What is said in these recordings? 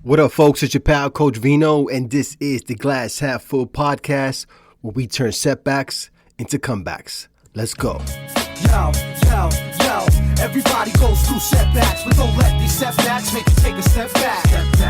What up, folks? It's your pal, Coach Vino, and this is the Glass Half Full podcast where we turn setbacks into comebacks. Let's go. Yo, everybody goes through setbacks, but don't let these setbacks make you take a step back.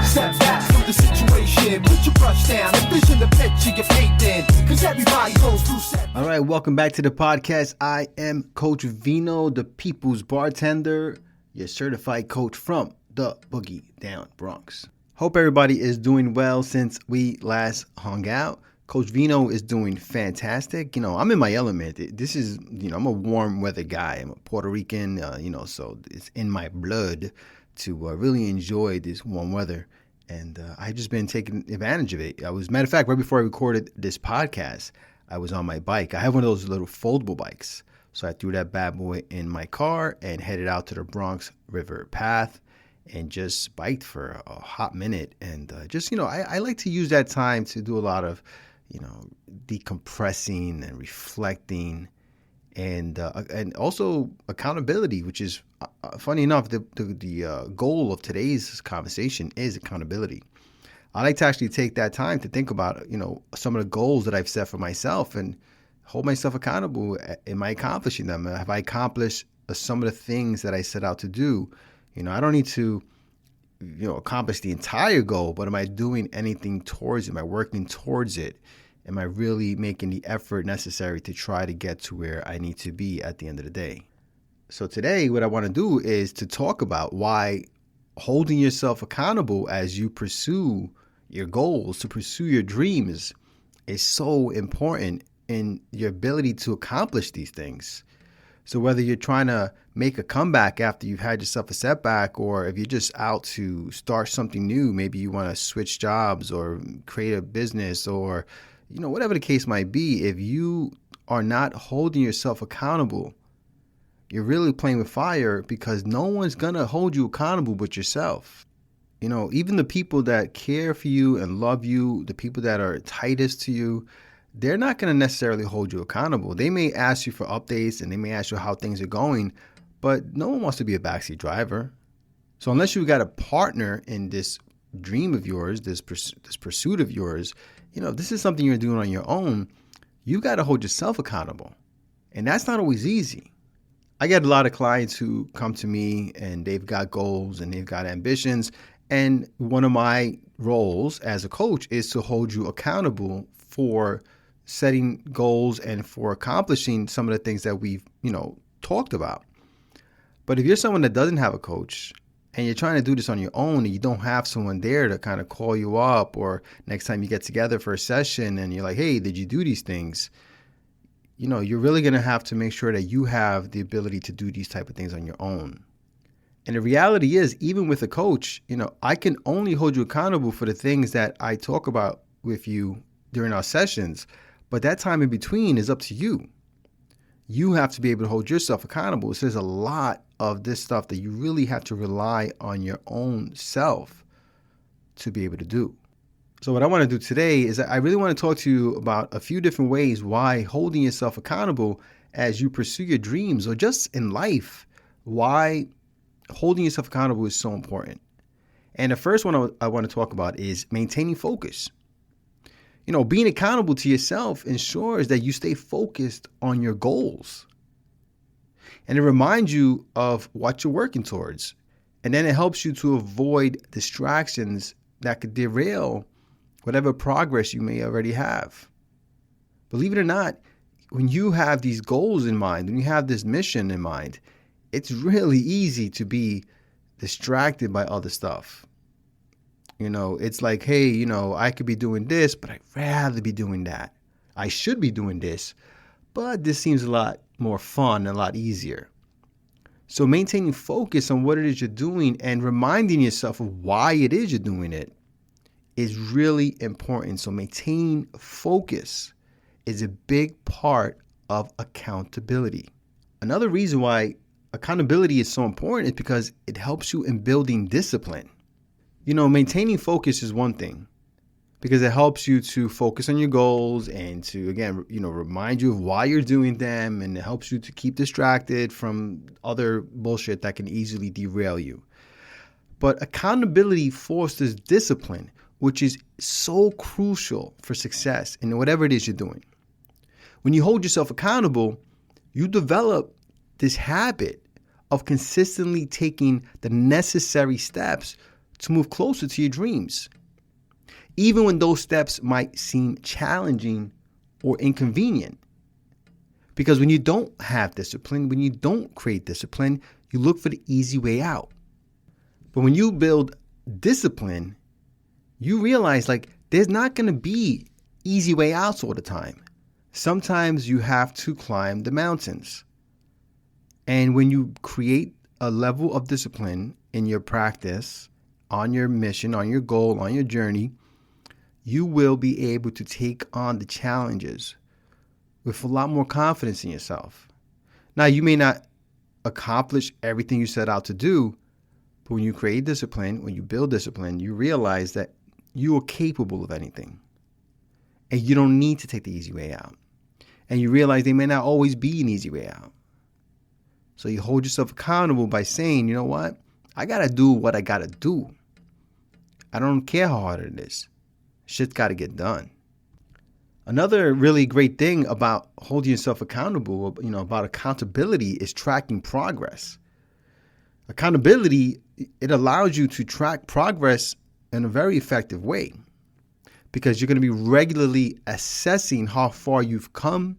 Step back from the situation, put your brush down, envision the picture you're faith in, because everybody goes through setbacks. All right, welcome back to the podcast. I am Coach Vino, the people's bartender, your certified coach from the Boogie Down Bronx. Hope everybody is doing well since we last hung out. Coach Vino is doing fantastic. I'm in my element. I'm a warm weather guy. I'm a Puerto Rican, so it's in my blood to really enjoy this warm weather. And I've just been taking advantage of it. Matter of fact, right before I recorded this podcast, I was on my bike. I have one of those little foldable bikes. So I threw that bad boy in my car and headed out to the Bronx River path and just biked for a hot minute. And I like to use that time to do a lot of, decompressing and reflecting and also accountability, which is funny enough, the goal of today's conversation is accountability. I like to actually take that time to think about, some of the goals that I've set for myself and hold myself accountable. Am I accomplishing them? Have I accomplished some of the things that I set out to do? I don't need to, accomplish the entire goal, but am I doing anything towards it? Am I working towards it? Am I really making the effort necessary to try to get to where I need to be at the end of the day? So today, what I want to do is to talk about why holding yourself accountable as you pursue your goals, to pursue your dreams, is so important in your ability to accomplish these things. So whether you're trying to make a comeback after you've had yourself a setback, or if you're just out to start something new, maybe you want to switch jobs or create a business or, whatever the case might be, if you are not holding yourself accountable, you're really playing with fire, because no one's going to hold you accountable but yourself. Even the people that care for you and love you, the people that are tightest to you, they're not going to necessarily hold you accountable. They may ask you for updates and they may ask you how things are going, but no one wants to be a backseat driver. So unless you've got a partner in this dream of yours, this pursuit of yours, this is something you're doing on your own, you got to hold yourself accountable. And that's not always easy. I get a lot of clients who come to me and they've got goals and they've got ambitions. And one of my roles as a coach is to hold you accountable for setting goals and for accomplishing some of the things that we've, talked about. But if you're someone that doesn't have a coach and you're trying to do this on your own and you don't have someone there to kind of call you up, or next time you get together for a session and you're like, hey, did you do these things? You're really going to have to make sure that you have the ability to do these type of things on your own. And the reality is, even with a coach, I can only hold you accountable for the things that I talk about with you during our sessions. But that time in between is up to you. You have to be able to hold yourself accountable. So there's a lot of this stuff that you really have to rely on your own self to be able to do. So what I want to do today is I really want to talk to you about a few different ways why holding yourself accountable as you pursue your dreams, or just in life, why holding yourself accountable is so important. And the first one I want to talk about is maintaining focus. Being accountable to yourself ensures that you stay focused on your goals. And it reminds you of what you're working towards. And then it helps you to avoid distractions that could derail whatever progress you may already have. Believe it or not, when you have these goals in mind, when you have this mission in mind, it's really easy to be distracted by other stuff. It's like, hey, I could be doing this, but I'd rather be doing that. I should be doing this, but this seems a lot more fun and a lot easier. So maintaining focus on what it is you're doing and reminding yourself of why it is you're doing it is really important. So maintaining focus is a big part of accountability. Another reason why accountability is so important is because it helps you in building discipline. Maintaining focus is one thing, because it helps you to focus on your goals and to, again, remind you of why you're doing them, and it helps you to keep distracted from other bullshit that can easily derail you. But accountability fosters discipline, which is so crucial for success in whatever it is you're doing. When you hold yourself accountable, you develop this habit of consistently taking the necessary steps to move closer to your dreams, even when those steps might seem challenging or inconvenient. Because when you don't have discipline, when you don't create discipline, you look for the easy way out. But when you build discipline, you realize like there's not going to be easy way outs all the time. Sometimes you have to climb the mountains. And when you create a level of discipline in your practice, on your mission, on your goal, on your journey, you will be able to take on the challenges with a lot more confidence in yourself. Now, you may not accomplish everything you set out to do, but when you create discipline, when you build discipline, you realize that you are capable of anything. And you don't need to take the easy way out. And you realize there may not always be an easy way out. So you hold yourself accountable by saying, you know what? I got to do what I got to do. I don't care how hard it is. Shit's got to get done. Another really great thing about holding yourself accountable, about accountability is tracking progress. Accountability, it allows you to track progress in a very effective way because you're going to be regularly assessing how far you've come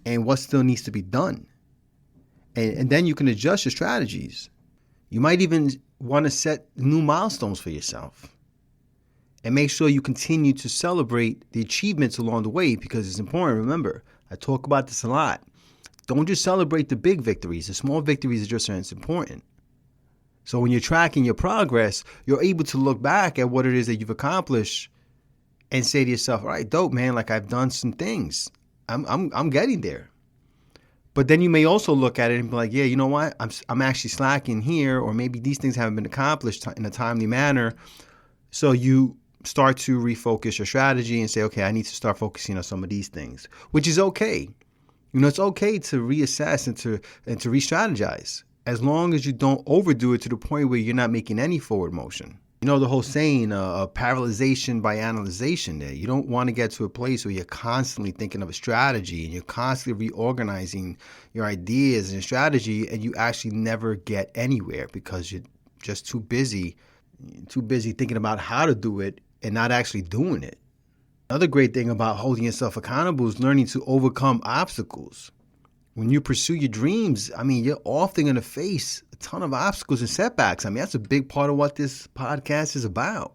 and what still needs to be done. And then you can adjust your strategies. You might even want to set new milestones for yourself and make sure you continue to celebrate the achievements along the way because it's important. Remember, I talk about this a lot. Don't just celebrate the big victories. The small victories are just as important. So when you're tracking your progress, you're able to look back at what it is that you've accomplished and say to yourself, all right, dope, man, like I've done some things. I'm getting there. But then you may also look at it and be like, yeah, you know what? I'm actually slacking here, or maybe these things haven't been accomplished in a timely manner. So you start to refocus your strategy and say, okay, I need to start focusing on some of these things, which is okay. It's okay to reassess and to re-strategize as long as you don't overdo it to the point where you're not making any forward motion. The whole saying, paralyzation by analyzation there. You don't want to get to a place where you're constantly thinking of a strategy and you're constantly reorganizing your ideas and your strategy and you actually never get anywhere because you're just too busy thinking about how to do it and not actually doing it. Another great thing about holding yourself accountable is learning to overcome obstacles. When you pursue your dreams, you're often going to face a ton of obstacles and setbacks. That's a big part of what this podcast is about,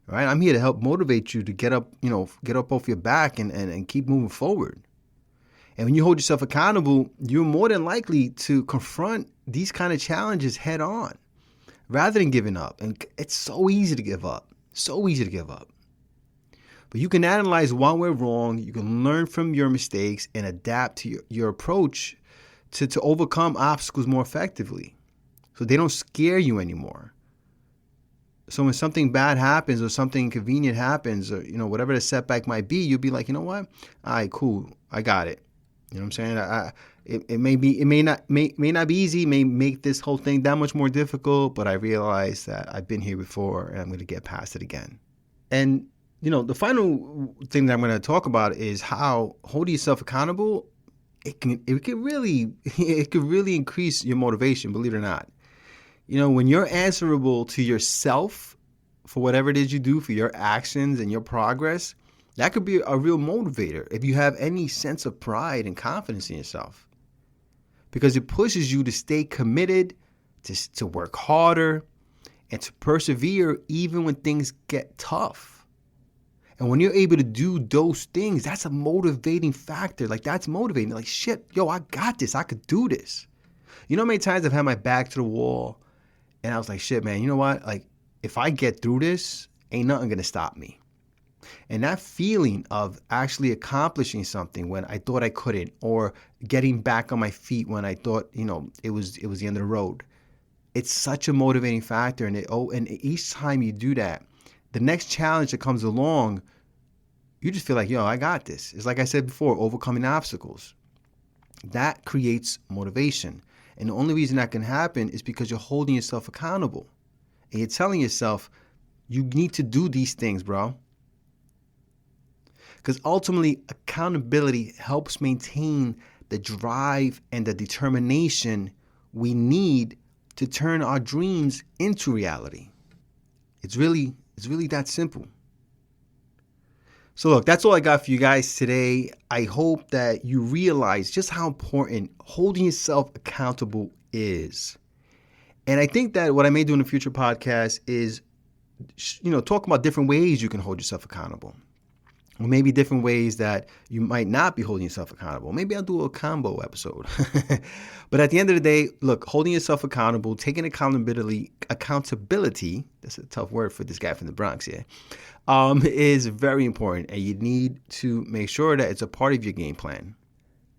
right? I'm here to help motivate you to get up off your back and keep moving forward. And when you hold yourself accountable, you're more than likely to confront these kind of challenges head on rather than giving up. And it's so easy to give up, But you can analyze what went wrong. You can learn from your mistakes and adapt to your approach to overcome obstacles more effectively so they don't scare you anymore. So when something bad happens or something inconvenient happens or, whatever the setback might be, you'll be like, you know what? All right, cool. I got it. You know what I'm saying? It may not be easy, may make this whole thing that much more difficult, but I realize that I've been here before and I'm going to get past it again. And the final thing that I'm going to talk about is how holding yourself accountable, it could really increase your motivation, believe it or not. When you're answerable to yourself for whatever it is you do, for your actions and your progress, that could be a real motivator if you have any sense of pride and confidence in yourself. Because it pushes you to stay committed, to work harder, and to persevere even when things get tough. And when you're able to do those things, that's a motivating factor. Like, that's motivating. Like, shit, yo, I got this. I could do this. You know how many times I've had my back to the wall and I was like, shit, man, you know what? Like, if I get through this, ain't nothing going to stop me. And that feeling of actually accomplishing something when I thought I couldn't, or getting back on my feet when I thought, it was the end of the road. It's such a motivating factor. And each time you do that, the next challenge that comes along, you just feel like, yo, I got this. It's like I said before, overcoming obstacles. That creates motivation. And the only reason that can happen is because you're holding yourself accountable. and you're telling yourself, you need to do these things, bro. Because ultimately, accountability helps maintain the drive and the determination we need to turn our dreams into reality. It's really that simple. So look, that's all I got for you guys today. I hope that you realize just how important holding yourself accountable is. And I think that what I may do in a future podcast is, talk about different ways you can hold yourself accountable. Or maybe different ways that you might not be holding yourself accountable. Maybe I'll do a combo episode. But at the end of the day, look, holding yourself accountable, taking accountability, that's a tough word for this guy from the Bronx here, is very important. And you need to make sure that it's a part of your game plan.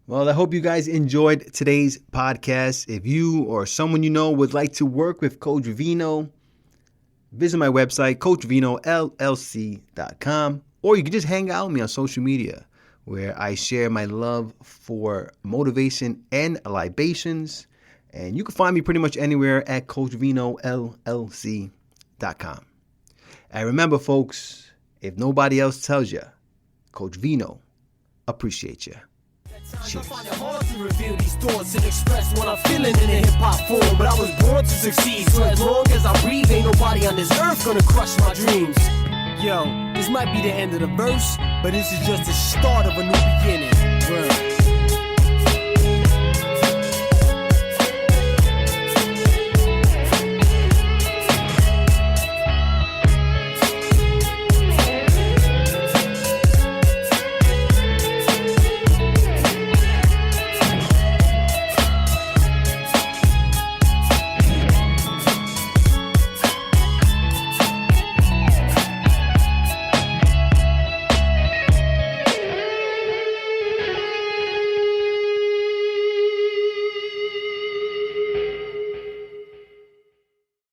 Well, I hope you guys enjoyed today's podcast. If you or someone you know would like to work with Coach Vino, visit my website, coachvinollc.com. Or you can just hang out with me on social media, where I share my love for motivation and libations. And you can find me pretty much anywhere at coachvinollc.com. And remember, folks, if nobody else tells you, Coach Vino appreciates you. Cheers. I find it hard to reveal these thoughts and express what I'm feeling in a hip-hop form. But I was born to succeed, so as long as I breathe, ain't nobody on this earth gonna crush my dreams. Yo, this might be the end of the verse, but this is just the start of a new beginning. Word.